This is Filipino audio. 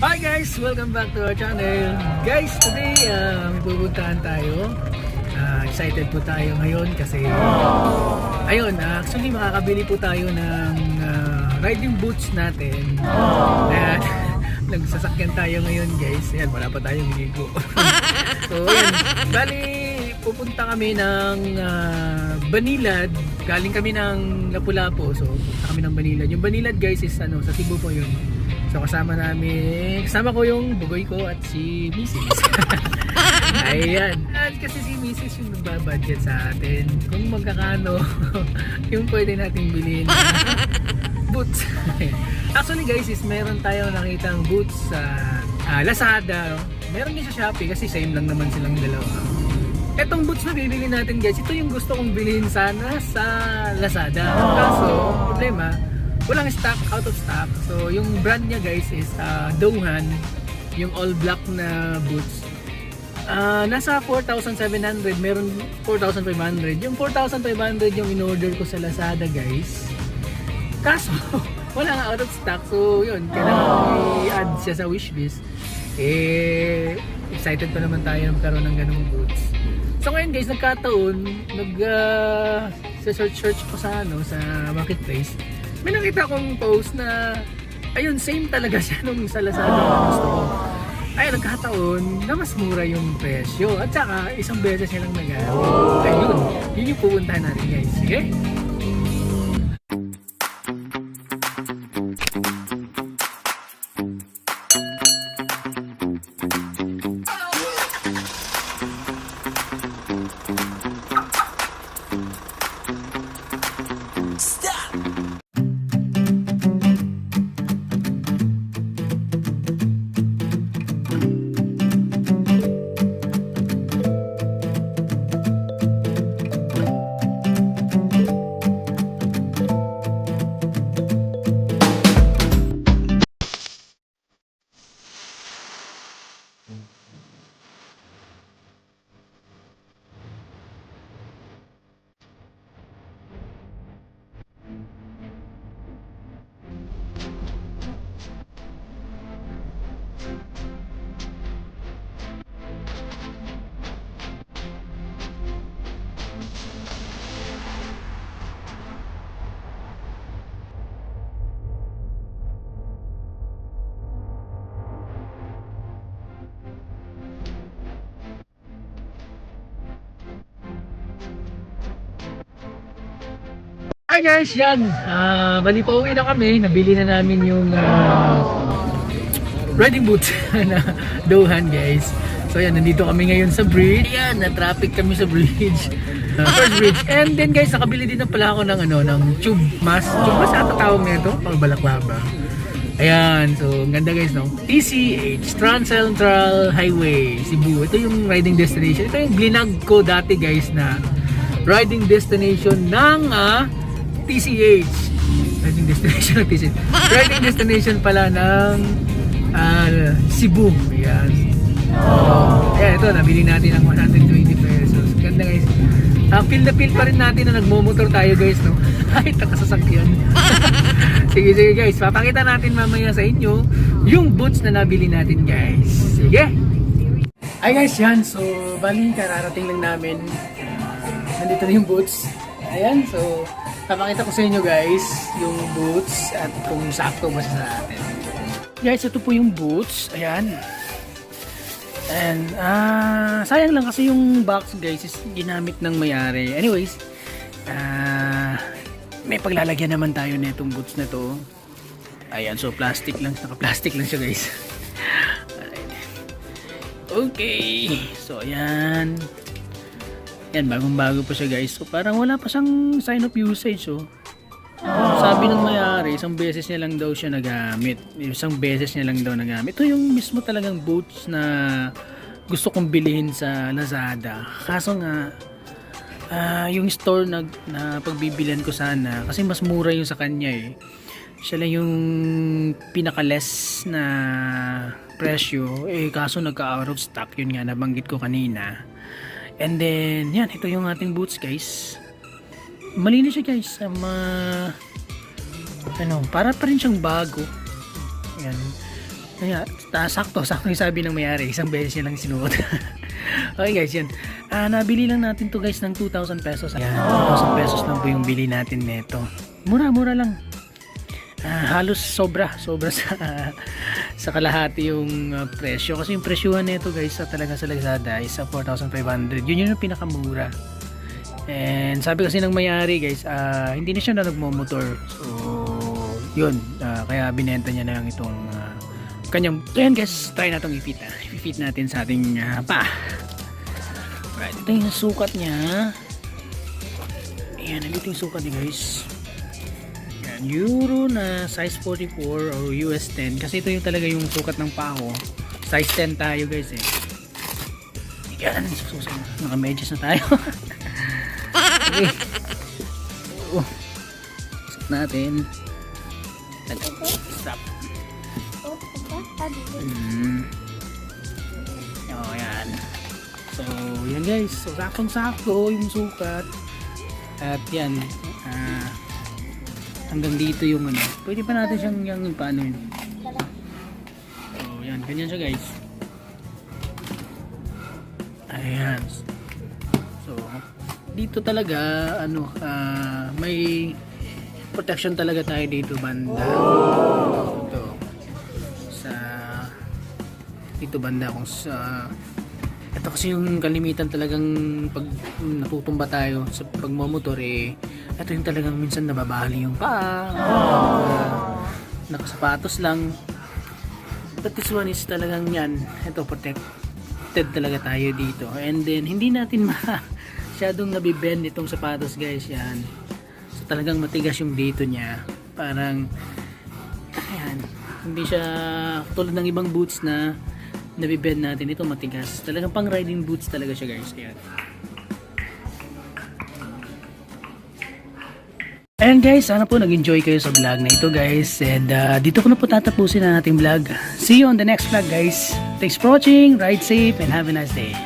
Hi guys! Welcome back to our channel. Guys, today may pupuntahan tayo. Excited po tayo ngayon kasi ayun, actually makakabili po tayo ng riding boots natin. Ayan, nagsasakyan tayo ngayon guys. Ayan, wala pa tayong ligo. So ayan, bali pupunta kami ng Banilad. Galing kami ng Lapu-Lapu. So pupunta kami ng Banilad. Yung Banilad guys is sa Cebu po yun. So kasama ko yung bugoy ko at si Mrs. Ayan. At kasi si Mrs. yung nagbabudget sa atin kung magkakano yung pwede nating bilhin boots. Actually guys, is meron tayong nakitang boots sa Lazada. Meron din sa Shopee kasi same lang naman silang dalawa. Etong boots na bibili natin guys, ito yung gusto kong bilhin sana sa Lazada. Kaso, problema, walang stock, out of stock. So yung brand niya guys is Dohan, yung all black na boots. Nasa 4,700, meron 4,500. Yung 4,500 yung in-order ko sa Lazada guys. Kaso wala nga out of stock. So yun, kailangan i-add siya sa wishlist. Excited pa naman tayo na magkaroon ng ganung boots. So ngayon guys, nagkataon, search ko sa sa marketplace. May nakita kong post na ayun, same talaga siya nung sa Lazada na gusto ko. Ay, nagkataon na mas mura yung presyo at saka isang beses niya lang nagamit. Ayun, yun yung pupuntahan natin guys. Sige? Hi guys, yan. Bali pa uwi na kami. Nabili na namin yung riding boots na Dohan guys. So yan, nandito kami ngayon sa bridge. Yan, na-traffic kami sa bridge. First bridge. And then guys, nakabili din na pala ako ng ng tube mask. Tube mask ata tawag nito, pang balaklava. Ayan, so ang ganda guys, no? TCH, Trans Central Highway, Cebu. Ito yung riding destination. Ito yung glinag ko dati guys na riding destination ng TCH. Riding destination ng TCH. Riding destination pala ng Cebu. Ayan. Ayan, ito, nabili natin ng 120 pesos. Ganda guys. Feel na feel pa rin natin na nagmomotor tayo guys, no? Kahit nakasasakyan. Sige guys, papakita natin mamaya sa inyo yung boots na nabili natin guys. Sige! Ay guys, yan. So, bali, kararating lang namin. Nandito na yung boots. Ayan, so papakita ko sa inyo guys yung boots at kung sakto ba sa atin. Guys, ito po yung boots. Ayan. And sayang lang kasi yung box guys is ginamit ng may-ari. Anyways, may paglalagyan naman tayo netong boots na to. Ayan, so plastic lang, naka-plastic lang siya guys. Okay. So ayan. Yan, bagong-bago pa siya guys. So parang wala pa siyang sign of usage. So sabi ng may-ari, isang beses niya lang daw siya nagamit. Isang beses niya lang daw nagamit. Ito yung mismo talagang boots na gusto kong bilhin sa Lazada. Kaso nga, yung store na pagbibilihan ko sana, kasi mas mura yung sa kanya eh. Siya lang yung pinaka-less na presyo. Kaso nagka-out of stock. Yun nga, nabanggit ko kanina. And then, yan, ito yung ating boots guys. Malinis siya guys. Para pa rin siyang bago. Yan. Kaya, sakto yung sabi ng may-ari. Isang beses niya lang sinuot. Okay guys, yan. Nabili lang natin to guys ng 2,000 pesos. Ayan, 2,000 pesos lang po yung bili natin nito. Mura lang. Halos sobra sa kalahati yung presyo. Kasi yung presyuhan nito guys talaga sa Lazada is 4,500. Yun yung pinakamura. And sabi kasi ng may-ari guys, hindi na siya na nagmo-motor. So, yun. Kaya binenta niya na lang itong kanyang. So yan guys, try na itong i-fit. I-fit natin sa ating pa. Right, ito yung sukat niya. Ayan, nandito yung sukat niya guys. Ayan, Euro na size 44 or US 10. Kasi ito yung talaga yung sukat ng paa ko. Size 10 tayo guys eh. Ayan, naka-medyas na tayo. Okay. Stop natin. Stop. Oh, yan. So, yan guys. So, saktong-sakto yung sukat. At yan. Hanggang dito yung ano. Pwede pa natin siyang yung paano yun. So, yan. Ganyan siya guys. Ayan. So, dito talaga ano may protection talaga tayo dito banda. Dito banda kung sa ito kasi yung kalimitan talagang pag natutumba tayo sa pagmomotor ito yung talagang minsan nababali yung paa. Nakasapatos lang. But this one is talagang yan. Ito protected talaga tayo dito. And then hindi natin masyadong nabibend itong sapatos guys, yan. So talagang matigas yung dito niya. Parang ayan, hindi siya tulad ng ibang boots na nabibend natin. Ito matigas. Talagang pang riding boots talaga siya guys. Ayan. And guys, sana po nag-enjoy kayo sa vlog na ito guys. And dito ko na po tatapusin ang ating vlog. See you on the next vlog guys. Thanks for watching. Ride safe and have a nice day.